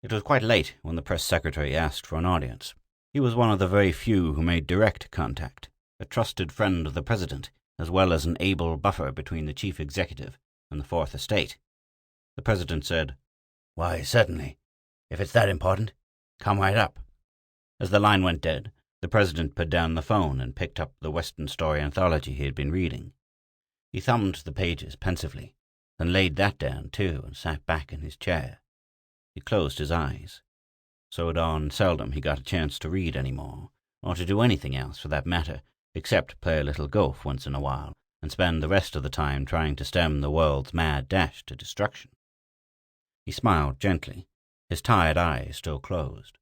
It was quite late when the press secretary asked for an audience. He was one of the very few who made direct contact, a trusted friend of the president, as well as an able buffer between the chief executive and the Fourth Estate. The president said, "Why, certainly. If it's that important, come right up." As the line went dead, the president put down the phone and picked up the Western Story anthology he had been reading. He thumbed the pages pensively, then laid that down too and sat back in his chair. He closed his eyes. So darn seldom he got a chance to read any more, or to do anything else for that matter, except play a little golf once in a while, and spend the rest of the time trying to stem the world's mad dash to destruction. He smiled gently, his tired eyes still closed.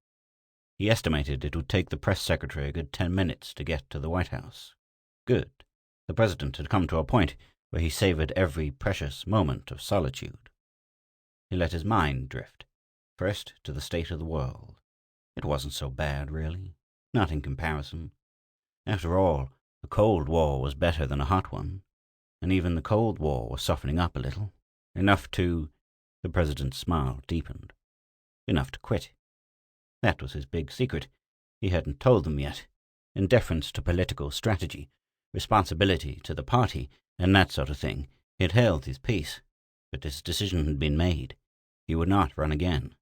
He estimated it would take the press secretary a good 10 minutes to get to the White House. Good. The president had come to a point where he savored every precious moment of solitude. He let his mind drift, first to the state of the world. It wasn't so bad, really. Not in comparison. After all, a Cold War was better than a hot one, and even the Cold War was softening up a little. Enough to— the president's smile deepened. Enough to quit. That was his big secret. He hadn't told them yet. In deference to political strategy, responsibility to the party, and that sort of thing, he had held his peace. But his decision had been made. He would not run again.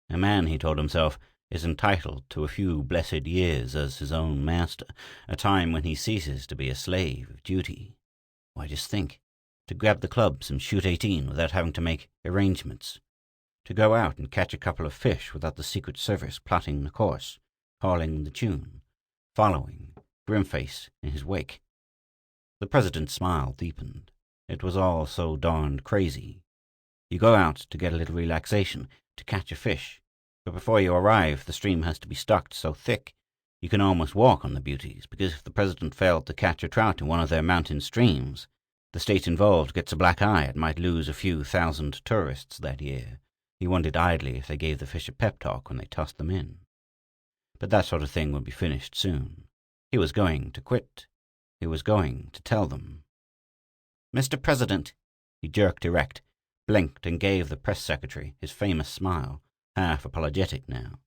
A man, he told himself, is entitled to a few blessed years as his own master, a time when he ceases to be a slave of duty. Why, just think, to grab the clubs and shoot 18 without having to make arrangements. To go out and catch a couple of fish without the Secret Service plotting the course, calling the tune, following, grim-face in his wake. The president's smile deepened. It was all so darned crazy. You go out to get a little relaxation, to catch a fish, but before you arrive the stream has to be stocked so thick you can almost walk on the beauties, because if the president failed to catch a trout in one of their mountain streams, the state involved gets a black eye and might lose a few thousand tourists that year. He wondered idly if they gave the fish a pep talk when they tossed them in. But that sort of thing would be finished soon. He was going to quit. He was going to tell them. "Mr. President," he jerked erect, blinked and gave the press secretary his famous smile, half apologetic now.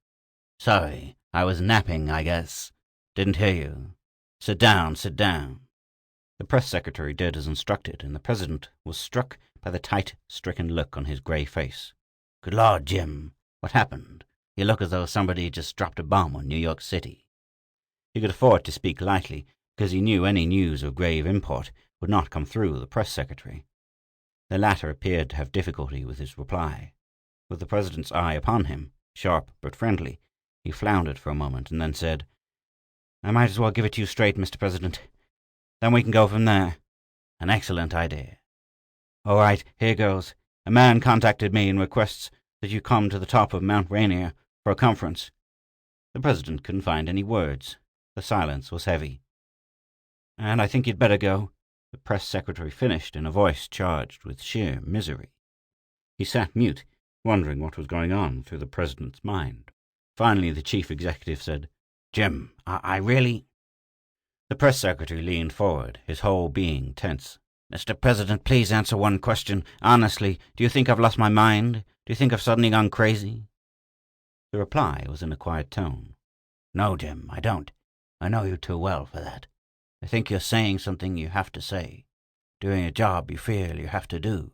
"Sorry, I was napping, I guess. Didn't hear you. Sit down, sit down." The press secretary did as instructed, and the president was struck by the tight, stricken look on his grey face. "Good Lord, Jim, what happened? You look as though somebody just dropped a bomb on New York City." He could afford to speak lightly, because he knew any news of grave import would not come through the press secretary. The latter appeared to have difficulty with his reply. With the president's eye upon him, sharp but friendly, he floundered for a moment and then said, "I might as well give it to you straight, Mr. President. Then we can go from there." "An excellent idea." "All right, here goes. A man contacted me and requests that you come to the top of Mount Rainier for a conference." The president couldn't find any words. The silence was heavy. "And I think you'd better go," the press secretary finished in a voice charged with sheer misery. He sat mute, wondering what was going on through the president's mind. Finally the chief executive said, "Jim, I really—" The press secretary leaned forward, his whole being tense. "Mr. President, please answer one question. Honestly, do you think I've lost my mind? Do you think I've suddenly gone crazy?" The reply was in a quiet tone. "No, Jim, I don't. I know you too well for that. I think you're saying something you have to say, doing a job you feel you have to do,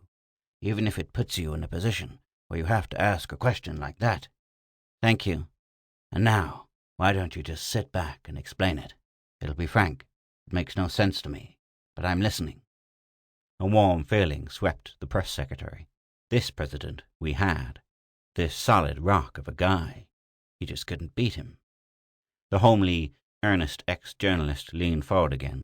even if it puts you in a position where you have to ask a question like that. Thank you. And now, why don't you just sit back and explain it? It'll be frank. It makes no sense to me, but I'm listening." A warm feeling swept the press secretary. This president we had. This solid rock of a guy. He just couldn't beat him. The homely, earnest ex-journalist leaned forward again.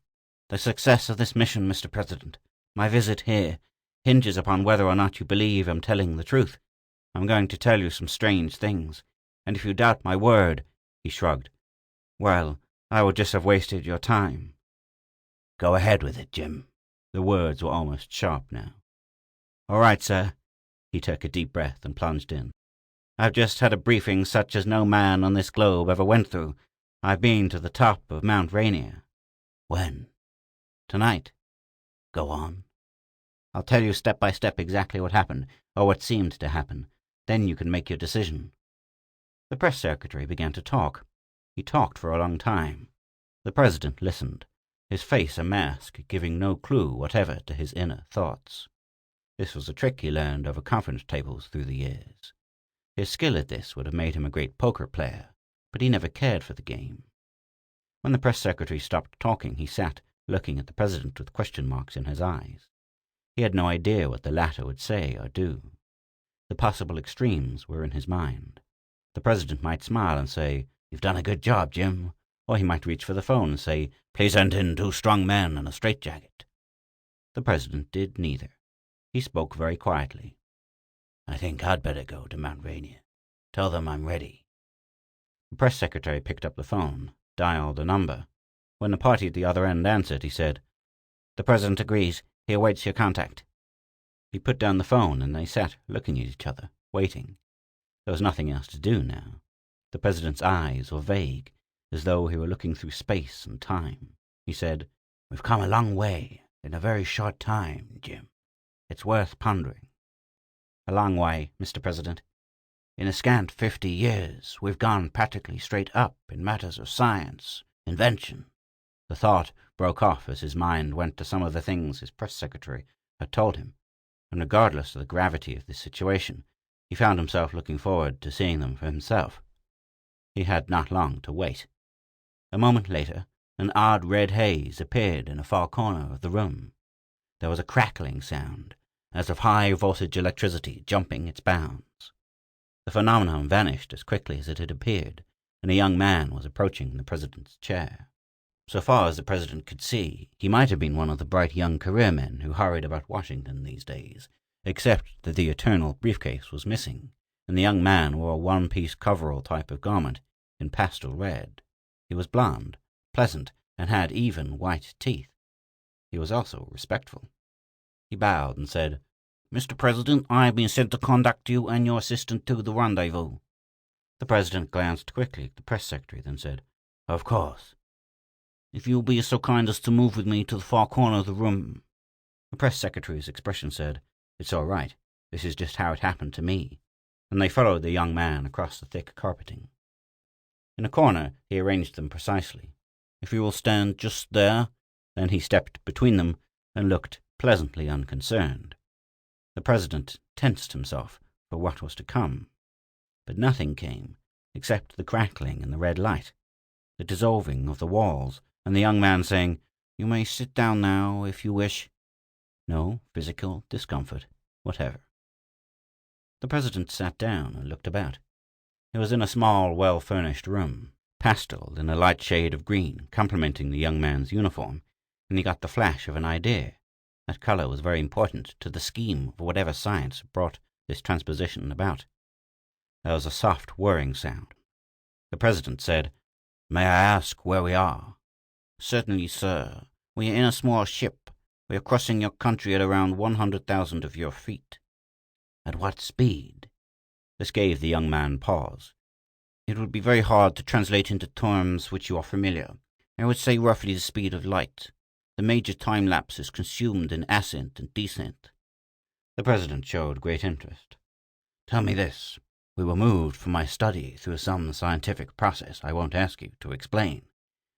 "The success of this mission, Mr. President, my visit here, hinges upon whether or not you believe I'm telling the truth. I'm going to tell you some strange things, and if you doubt my word," he shrugged, "well, I would just have wasted your time." "Go ahead with it, Jim." The words were almost sharp now. "All right, sir." He took a deep breath and plunged in. "I've just had a briefing such as no man on this globe ever went through. I've been to the top of Mount Rainier." "When?" "Tonight." "Go on." "I'll tell you step by step exactly what happened, or what seemed to happen. Then you can make your decision. The press secretary began to talk. He talked for a long time. The president listened, his face a mask giving no clue whatever to his inner thoughts. This was a trick he learned over conference tables through the years. His skill at this would have made him a great poker player, but he never cared for the game. When the press secretary stopped talking, he sat, looking at the president with question marks in his eyes. He had no idea what the latter would say or do. The possible extremes were in his mind. The president might smile and say, "You've done a good job, Jim," or he might reach for the phone and say, "Please send in 2 strong men and a straitjacket." The president did neither. He spoke very quietly. "I think I'd better go to Mount Rainier. Tell them I'm ready." The press secretary picked up the phone, dialed a number. When the party at the other end answered, he said, "The president agrees. He awaits your contact." He put down the phone and they sat looking at each other, waiting. There was nothing else to do now. The president's eyes were vague, as though he were looking through space and time. He said, "We've come a long way in a very short time, Jim. It's worth pondering." "A long way, Mr. President." "In a scant 50 years, we've gone practically straight up in matters of science, invention." The thought broke off as his mind went to some of the things his press secretary had told him, and regardless of the gravity of the situation, he found himself looking forward to seeing them for himself. He had not long to wait. A moment later, an odd red haze appeared in a far corner of the room. There was a crackling sound, as of high-voltage electricity jumping its bounds. The phenomenon vanished as quickly as it had appeared, and a young man was approaching the president's chair. So far as the president could see, he might have been one of the bright young career men who hurried about Washington these days, except that the eternal briefcase was missing, and the young man wore a one-piece coverall type of garment in pastel red. He was blond, pleasant, and had even white teeth. He was also respectful. He bowed and said, "Mr. President, I have been sent to conduct you and your assistant to the rendezvous." The president glanced quickly at the press secretary, then said, "Of course." "If you will be so kind as to move with me to the far corner of the room." The press secretary's expression said, "It's all right. This is just how it happened to me." And they followed the young man across the thick carpeting. In a corner, he arranged them precisely. "If you will stand just there." Then he stepped between them and looked pleasantly unconcerned. The president tensed himself for what was to come. But nothing came, except the crackling in the red light, the dissolving of the walls, and the young man saying, "You may sit down now, if you wish." No physical discomfort whatever. The president sat down and looked about. He was in a small, well-furnished room, pasteled in a light shade of green, complementing the young man's uniform, and he got the flash of an idea. That color was very important to the scheme of whatever science brought this transposition about. There was a soft whirring sound. The president said, "May I ask where we are?" "Certainly, sir. We are in a small ship. We are crossing your country at around 100,000 of your feet." "At what speed?" This gave the young man pause. "It would be very hard to translate into terms which you are familiar. I would say roughly the speed of light. The major time lapse is consumed in ascent and descent." The president showed great interest. "Tell me this. We were moved from my study through some scientific process I won't ask you to explain.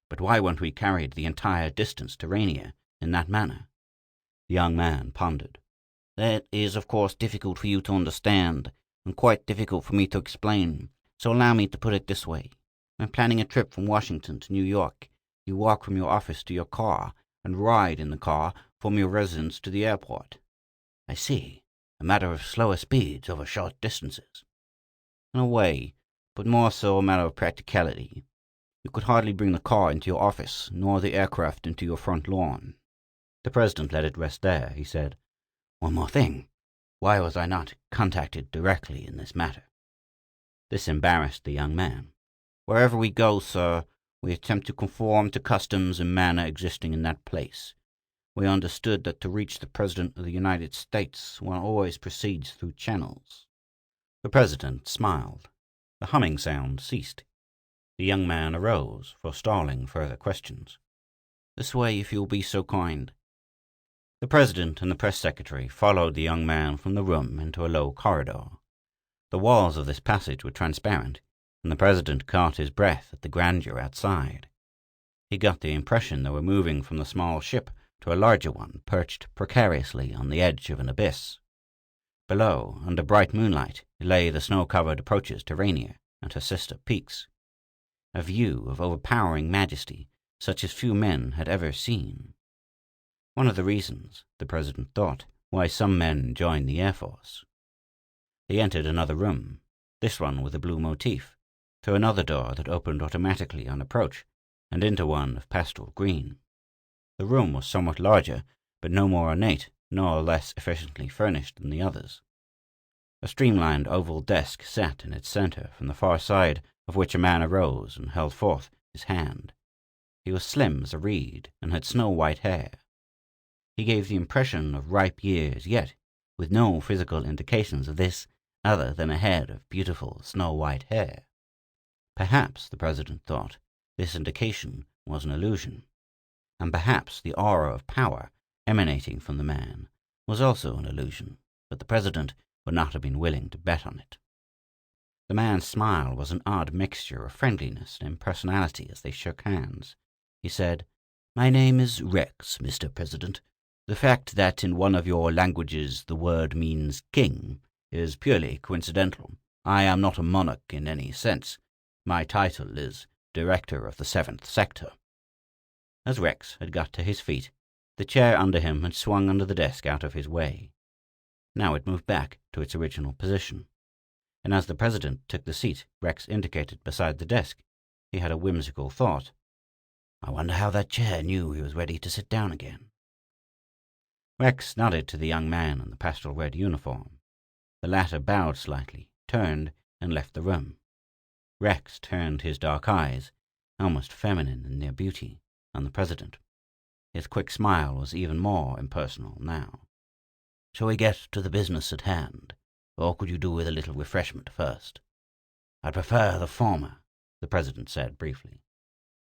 But why weren't we carried the entire distance to Rainier in that manner?" The young man pondered. "That is, of course, difficult for you to understand, and quite difficult for me to explain, so allow me to put it this way. When planning a trip from Washington to New York, you walk from your office to your car, and ride in the car from your residence to the airport." "I see. A matter of slower speeds over short distances." "In a way, but more so a matter of practicality. You could hardly bring the car into your office, nor the aircraft into your front lawn." The president let it rest there. He said, "One more thing. Why was I not contacted directly in this matter?" This embarrassed the young man. "Wherever we go, sir, we attempt to conform to customs and manner existing in that place. We understood that to reach the President of the United States, one always proceeds through channels." The president smiled. The humming sound ceased. The young man arose, forestalling further questions. "This way, if you will be so kind." The president and the press secretary followed the young man from the room into a low corridor. The walls of this passage were transparent, and the president caught his breath at the grandeur outside. He got the impression they were moving from the small ship to a larger one perched precariously on the edge of an abyss. Below, under bright moonlight, lay the snow-covered approaches to Rainier and her sister peaks, a view of overpowering majesty such as few men had ever seen. One of the reasons, the president thought, why some men join the Air Force. He entered another room, this one with a blue motif, through another door that opened automatically on approach, and into one of pastel green. The room was somewhat larger, but no more ornate nor less efficiently furnished than the others. A streamlined oval desk sat in its center, from the far side of which a man arose and held forth his hand. He was slim as a reed and had snow-white hair. He gave the impression of ripe years, yet with no physical indications of this other than a head of beautiful snow-white hair. Perhaps, the president thought, this indication was an illusion, and perhaps the aura of power emanating from the man was also an illusion, but the president would not have been willing to bet on it. The man's smile was an odd mixture of friendliness and impersonality as they shook hands. He said, "My name is Rex, Mr. President. The fact that in one of your languages the word means king is purely coincidental. I am not a monarch in any sense. My title is Director of the 7th Sector." As Rex had got to his feet, the chair under him had swung under the desk out of his way. Now it moved back to its original position, and as the president took the seat Rex indicated beside the desk, he had a whimsical thought. I wonder how that chair knew he was ready to sit down again. Rex nodded to the young man in the pastel red uniform. The latter bowed slightly, turned, and left the room. Rex turned his dark eyes, almost feminine in their beauty, on the president. His quick smile was even more impersonal now. "Shall we get to the business at hand, or could you do with a little refreshment first?" "I prefer the former," the president said briefly.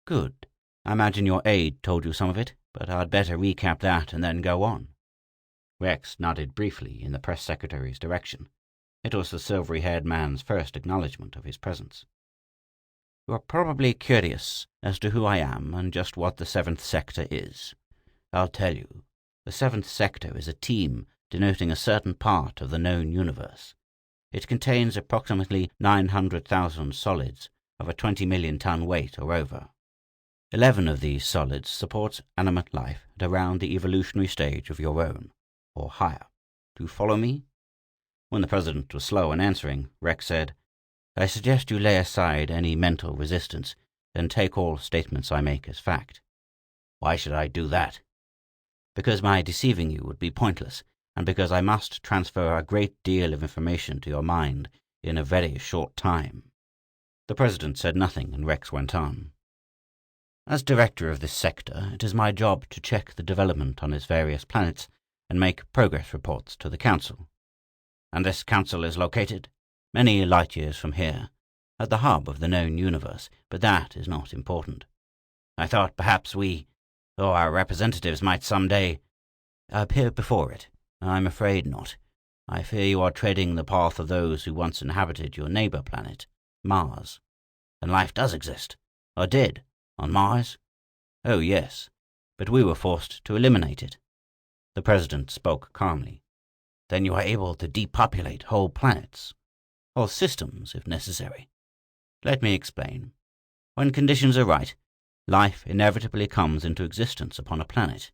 "Good. I imagine your aide told you some of it, but I'd better recap that and then go on." Rex nodded briefly in the press secretary's direction. It was the silvery-haired man's first acknowledgment of his presence. "You are probably curious as to who I am and just what the 7th Sector is. I'll tell you. The 7th Sector is a team denoting a certain part of the known universe. It contains approximately 900,000 solids of a 20-million-ton weight or over. 11 of these solids support animate life at around the evolutionary stage of your own, or higher. Do you follow me?" When the president was slow in answering, Rex said, "I suggest you lay aside any mental resistance and take all statements I make as fact." "Why should I do that?" "Because my deceiving you would be pointless, and because I must transfer a great deal of information to your mind in a very short time." The president said nothing, and Rex went on. "As director of this sector, it is my job to check the development on its various planets and make progress reports to the Council. And this Council is located many light years from here, at the hub of the known universe, but that is not important. I thought perhaps we, or our representatives, might someday appear before it. I'm afraid not. I fear you are treading the path of those who once inhabited your neighbor planet, Mars. And life does exist, or did, on Mars? Oh, yes, but we were forced to eliminate it." The president spoke calmly. "Then you are able to depopulate whole planets, whole systems if necessary. Let me explain. When conditions are right, life inevitably comes into existence upon a planet.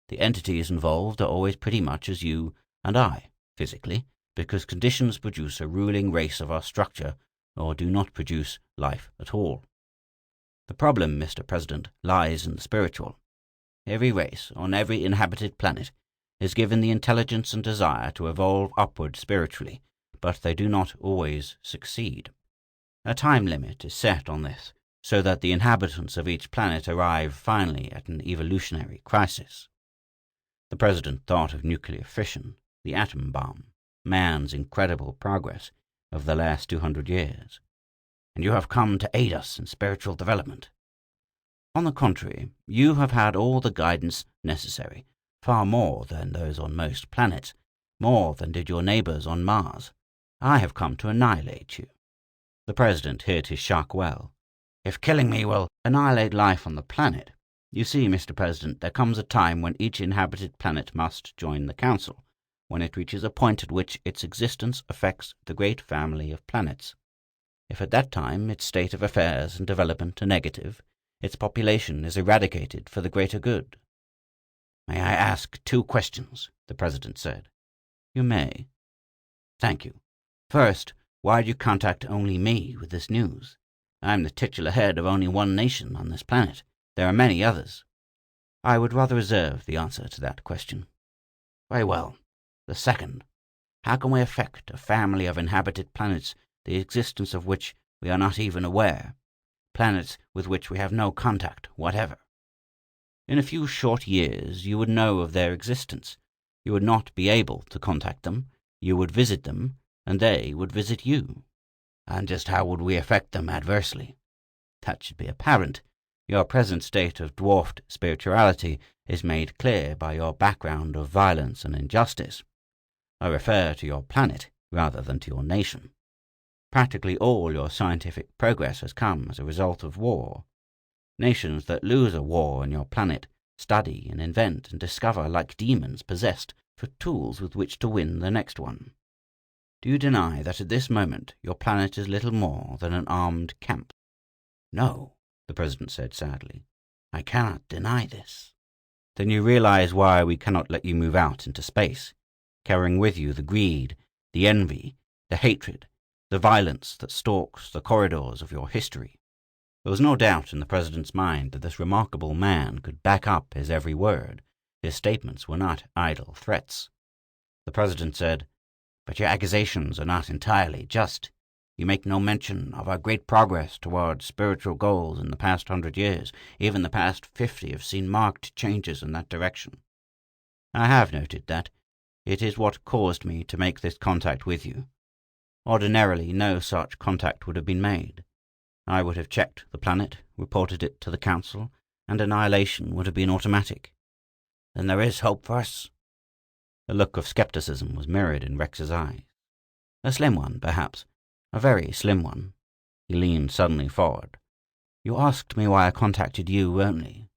The entities involved are always pretty much as you and I, physically, because conditions produce a ruling race of our structure or do not produce life at all. The problem, Mr. President, lies in the spiritual. Every race on every inhabited planet is given the intelligence and desire to evolve upward spiritually, but they do not always succeed. A time limit is set on this, so that the inhabitants of each planet arrive finally at an evolutionary crisis." The president thought of nuclear fission, the atom bomb, man's incredible progress of the last 200 years. "And you have come to aid us in spiritual development." "On the contrary, you have had all the guidance necessary, far more than those on most planets, more than did your neighbors on Mars. I have come to annihilate you." The president hid his shock well. "If killing me will annihilate life on the planet, you see, Mr. President, there comes a time when each inhabited planet must join the Council, when it reaches a point at which its existence affects the great family of planets. If at that time its state of affairs and development are negative, its population is eradicated for the greater good." "May I ask 2 questions?" the president said. "You may." "Thank you. First, why did you contact only me with this news? I'm the titular head of only one nation on this planet. There are many others." "I would rather reserve the answer to that question." "Very well. The second, how can we affect a family of inhabited planets the existence of which we are not even aware, planets with which we have no contact whatever?" "In a few short years you would know of their existence. You would not be able to contact them. You would visit them, and they would visit you." "And just how would we affect them adversely?" "That should be apparent. Your present state of dwarfed spirituality is made clear by your background of violence and injustice. I refer to your planet rather than to your nation. Practically all your scientific progress has come as a result of war. Nations that lose a war on your planet study and invent and discover like demons possessed for tools with which to win the next one. Do you deny that at this moment your planet is little more than an armed camp?" "No," the president said sadly. "I cannot deny this." "Then you realize why we cannot let you move out into space, carrying with you the greed, the envy, the hatred, the violence that stalks the corridors of your history." There was no doubt in the president's mind that this remarkable man could back up his every word. His statements were not idle threats. The president said, "But your accusations are not entirely just. You make no mention of our great progress towards spiritual goals in the past 100 years. Even the past 50 have seen marked changes in that direction." "I have noted that. It is what caused me to make this contact with you. Ordinarily, no such contact would have been made. I would have checked the planet, reported it to the Council, and annihilation would have been automatic." "Then there is hope for us?" A look of skepticism was mirrored in Rex's eyes. A slim one, perhaps. A very slim one. He leaned suddenly forward. "You asked me why I contacted you only.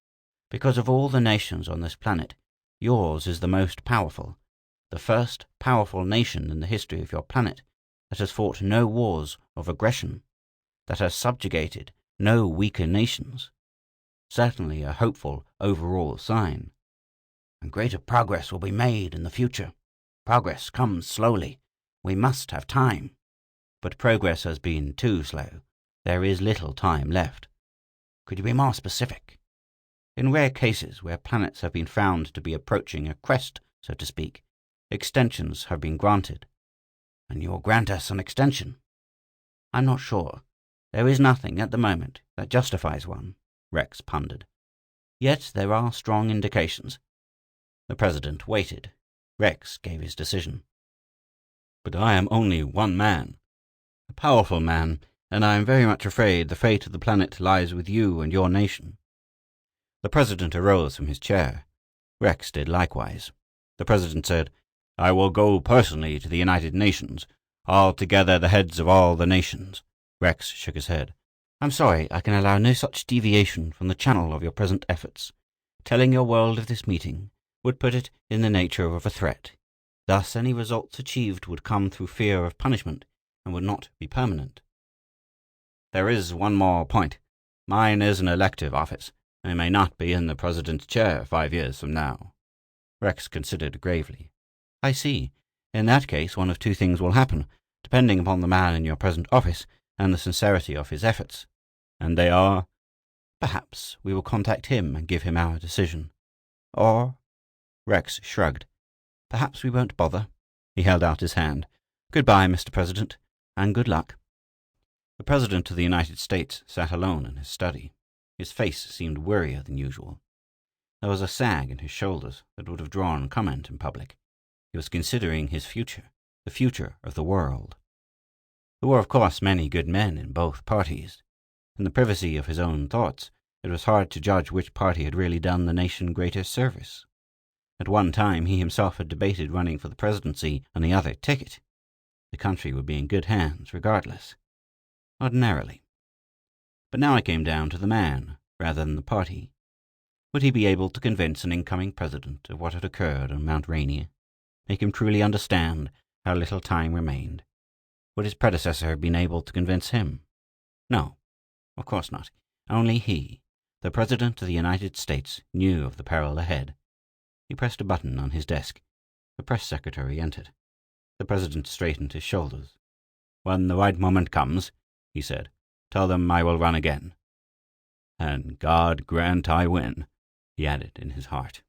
Because of all the nations on this planet, yours is the most powerful, the first powerful nation in the history of your planet that has fought no wars of aggression, that has subjugated no weaker nations. Certainly a hopeful overall sign." "And greater progress will be made in the future. Progress comes slowly. We must have time." "But progress has been too slow. There is little time left." "Could you be more specific?" "In rare cases where planets have been found to be approaching a crest, so to speak, extensions have been granted." "And you will grant us an extension?" "I'm not sure. There is nothing at the moment that justifies one," Rex pondered. "Yet there are strong indications." The president waited. Rex gave his decision. "But I am only one man, a powerful man, and I am very much afraid the fate of the planet lies with you and your nation." The president arose from his chair. Rex did likewise. The president said, "I will go personally to the United Nations, altogether the heads of all the nations." Rex shook his head. "I'm sorry, I can allow no such deviation from the channel of your present efforts. Telling your world of this meeting would put it in the nature of a threat. Thus any results achieved would come through fear of punishment and would not be permanent." "There is one more point. Mine is an elective office. I may not be in the president's chair 5 years from now." Rex considered gravely. "I see. In that case, one of 2 things will happen, depending upon the man in your present office and the sincerity of his efforts." "And they are?" "Perhaps we will contact him and give him our decision. Or—" Rex shrugged. "Perhaps we won't bother." He held out his hand. "Goodbye, Mr. President, and good luck." The President of the United States sat alone in his study. His face seemed wearier than usual. There was a sag in his shoulders that would have drawn comment in public. He was considering his future, the future of the world. There were, of course, many good men in both parties. In the privacy of his own thoughts, it was hard to judge which party had really done the nation greater service. At one time he himself had debated running for the presidency on the other ticket. The country would be in good hands regardless. ordinarily. But now it came down to the man rather than the party. Would he be able to convince an incoming president of what had occurred on Mount Rainier, make him truly understand how little time remained? Would his predecessor have been able to convince him? No, of course not. Only he, the President of the United States, knew of the peril ahead. He pressed a button on his desk. The press secretary entered. The President straightened his shoulders. "When the right moment comes," he said, "tell them I will run again. And God grant I win," he added in his heart.